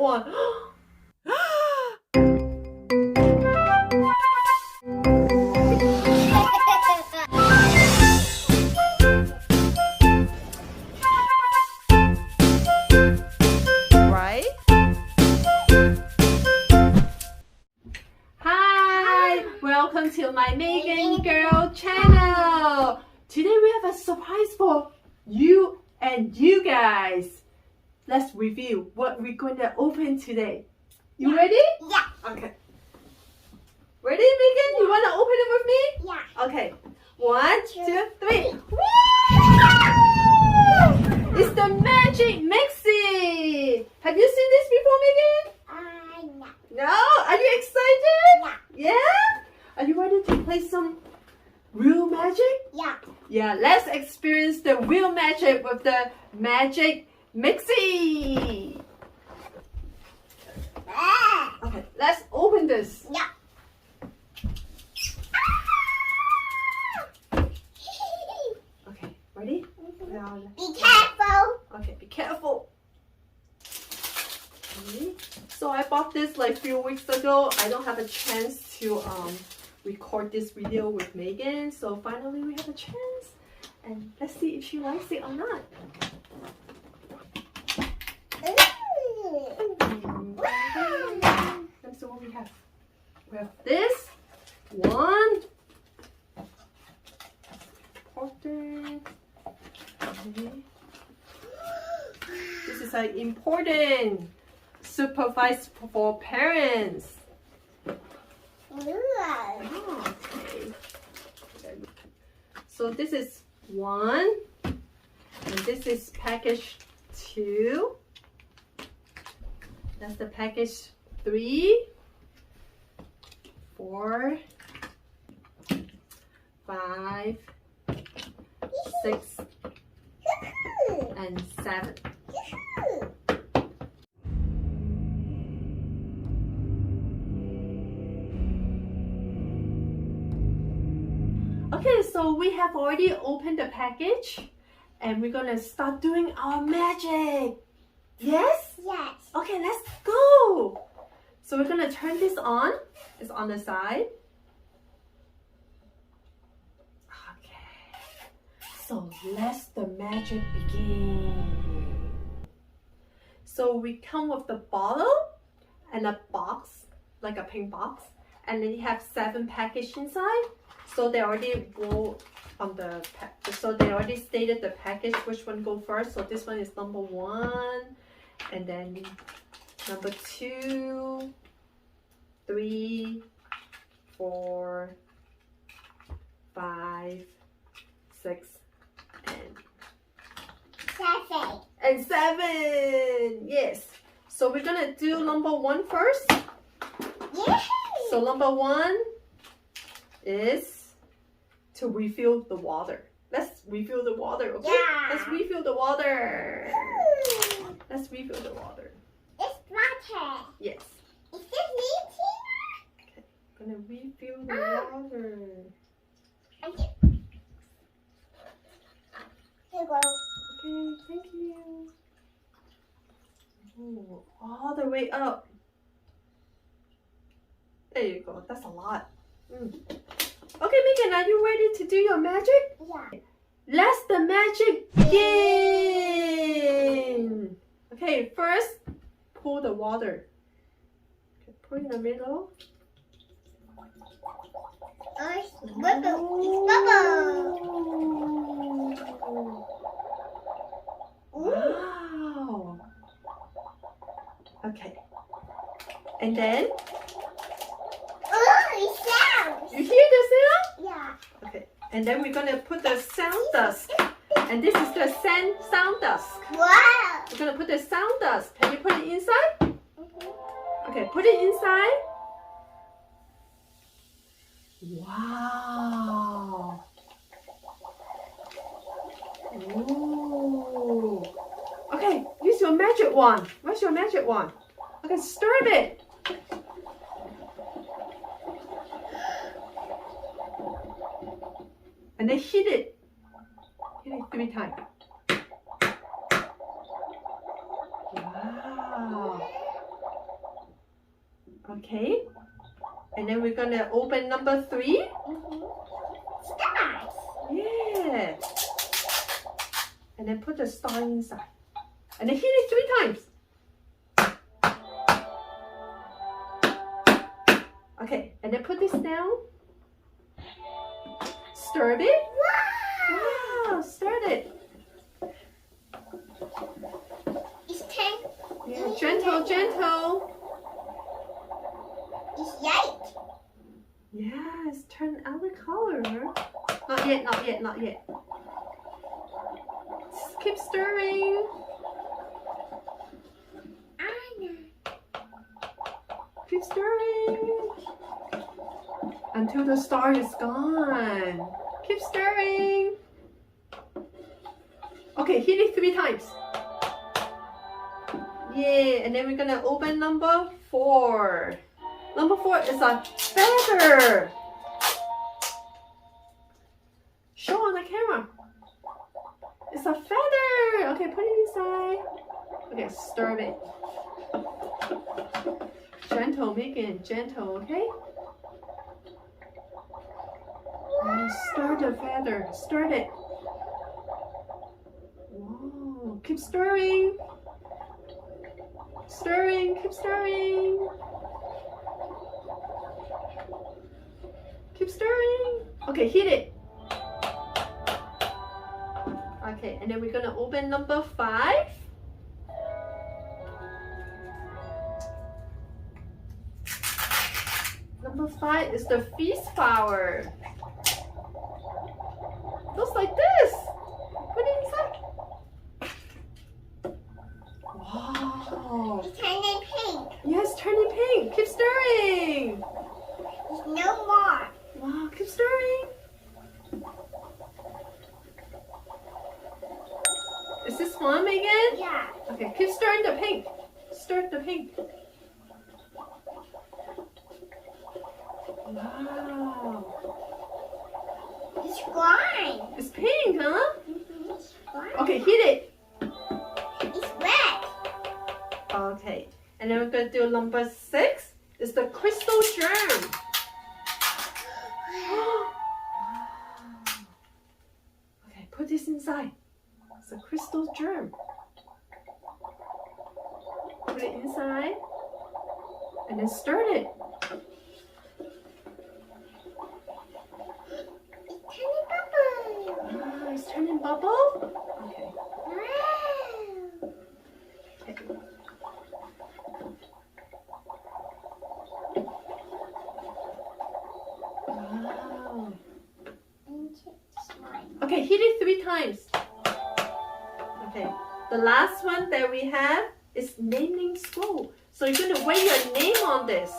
one. Right? Hi! Welcome to my Meghan Girl channel. Today we have a surprise for you and you guys. Let's review what we're going to open today. You ready? Yeah. Okay. Ready, Meghan? You want to open it with me? Yeah. Okay. 1, 2, 3. Woo! It's the Magic Mixie. Have you seen this before, Meghan? No. No? Are you excited? Yeah. Yeah? Are you ready to play some real magic? Yeah. Yeah, let's experience the real magic with the Magic Mixie. Okay, let's open this. Yeah. Okay, ready? Be careful. Okay, be careful. Okay. So I bought this like a few weeks ago. I don't have a chance to record this video with Meghan. So finally we have a chance. And let's see if she likes it or not. And so what we have? We have this one. Important. Okay. This is like important. Supervised for parents. Oh, okay. So this is 1, and this is package 2. That's the package 3, 4, 5, 6, and 7. Okay, so we have already opened the package and we're gonna start doing our magic. Yes? Yes. Okay, let's go. So we're gonna turn this on. It's on the side. Okay. So let's the magic begin. So we come with the bottle and a box, like a pink box, and then you have 7 packages inside. So they already go on the so they already stated the package which one go first. So this one is number 1, and then number 2, 3, 4, 5, 6, and 7. Yes. So we're gonna do number 1 first. Yay! So number 1 is to refill the water. Let's refill the water, okay? Yeah. Let's refill the water. Let's refill the water. It's water. Yes. Is this leaking? Okay. Gonna refill the water. Okay. Here you go. Okay, thank you. Ooh, all the way up. There you go. That's a lot. Okay, Meghan, are you ready to do your magic? Yeah. Let's the magic begin. Okay, first pour the water. Okay, put in the middle. It's bubble. It's bubble. Wow. Okay. And then It sounds. you hear the sound? Yeah. Okay. And then we're gonna put the sound dust. And this is the sound dust. Wow. We're gonna put the sound dust. Can you put it inside? Okay, put it inside. Wow. Ooh. Okay, use your magic wand. Where's your magic wand? Okay, stir it. And then hit it. Hit it 3 times. Wow. Okay. And then we're gonna open number 3. Stars. Yeah. And then put the star inside. And then hit it 3 times. Okay, and then put this down. Stir it. Wow, stir it. It's 10. Yeah, gentle, gentle. It's light. Yeah, it's turned other color. Not yet, not yet, not yet. Just keep stirring. Keep stirring. Until the star is gone. Keep stirring. Okay, hit it 3 times. Yeah, and then we're gonna open number 4. Number 4 is a feather. Show on the camera. It's a feather. Okay, put it inside. Okay, stir it. Gentle, Meghan, gentle, okay? And stir the feather. Stir it. Whoa, keep stirring. Stirring, keep stirring. Keep stirring. Okay, hit it. Okay, and then we're gonna open number 5. Number 5 is the feast flower. Looks like this. Put it inside. Wow. It's turning pink. Yes, turning pink. Keep stirring. There's no more. Wow, keep stirring. Is this fun, Meghan? Yeah. Okay, keep stirring the pink. Stir the pink. Wow. It's green. It's pink, huh? It's green. Okay, hit it. It's red. Okay, and then we're going to do number 6. It's the crystal gem. Okay, put this inside. It's a crystal gem. Put it inside. And then stir it. It's turning bubble. It's turning bubble. Okay. Wow. Okay. Wow. Okay, hit it 3 times. Okay. The last one that we have is naming scroll. So you're going to write your name on this.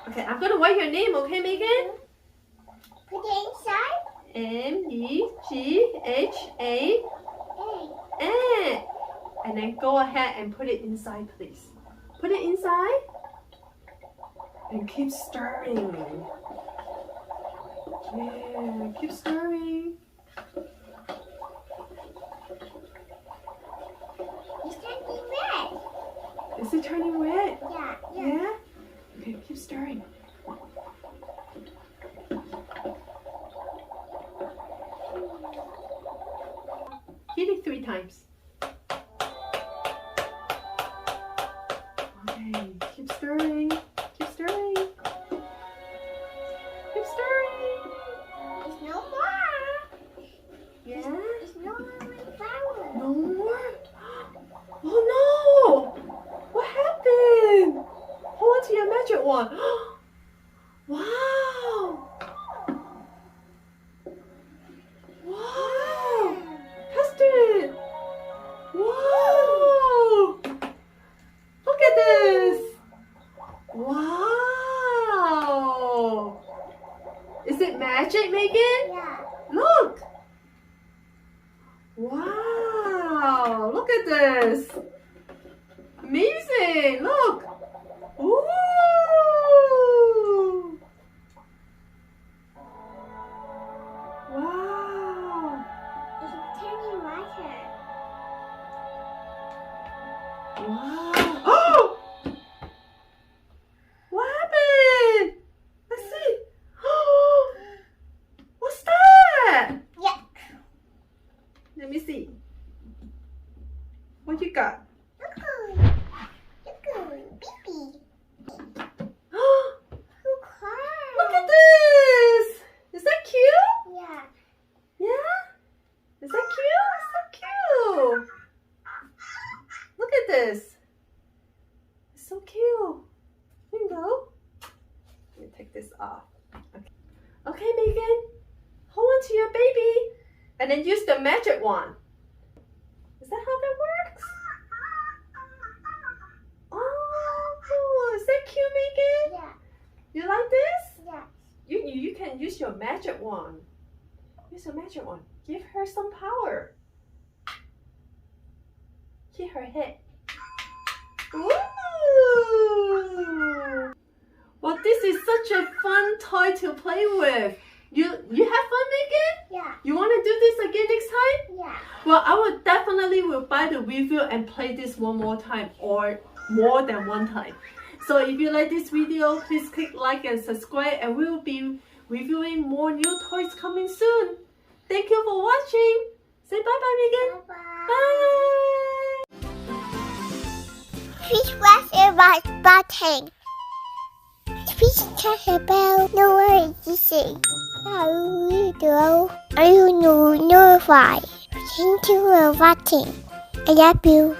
Okay, I'm going to write your name, okay, Meghan? Put it inside. M-E-G-H-A. Hey. And then go ahead and put it inside, please. Put it inside. And keep stirring. Yeah, keep stirring. It's turning red. Is it turning red? Yeah. Yeah? Okay, keep stirring. Hit it 3 times. Okay, keep stirring. Keep stirring. Keep stirring. There's no more. Yeah? There's no more flower. No more? Oh no! What happened? Hold on to your magic wand. Wow! Wow! Test it! Wow! Look at this! Wow! Is it magic, Meghan? Yeah. Look! Wow! Look at this! Amazing! Look! Ooh! Wow! It's turning water. Wow! Oh! Let me see. What you got? Look, baby. Look at this! Is that cute? Yeah. Yeah? Is that cute? It's so cute! Look at this. It's so cute. Here you go. Let me take this off. Okay, Megan. Hold on to your baby. And then use the magic wand. Is that how that works? Oh, is that cute, Megan? Yeah. You like this? Yeah. You can use your magic wand. Use your magic wand. Give her some power. Hit her head. Ooh! Well, this is such a fun toy to play with. You have fun, Megan? Yeah. You want to do this again next time? Yeah. Well, I will definitely buy the review and play this one more time or more than one time. So if you like this video, please click like and subscribe, and we will be reviewing more new toys coming soon. Thank you for watching. Say bye-bye, Megan. Bye-bye. Bye. Please press the right button. Please touch the bell. No worries, easy. Are you notified? Thank you for watching. I love you.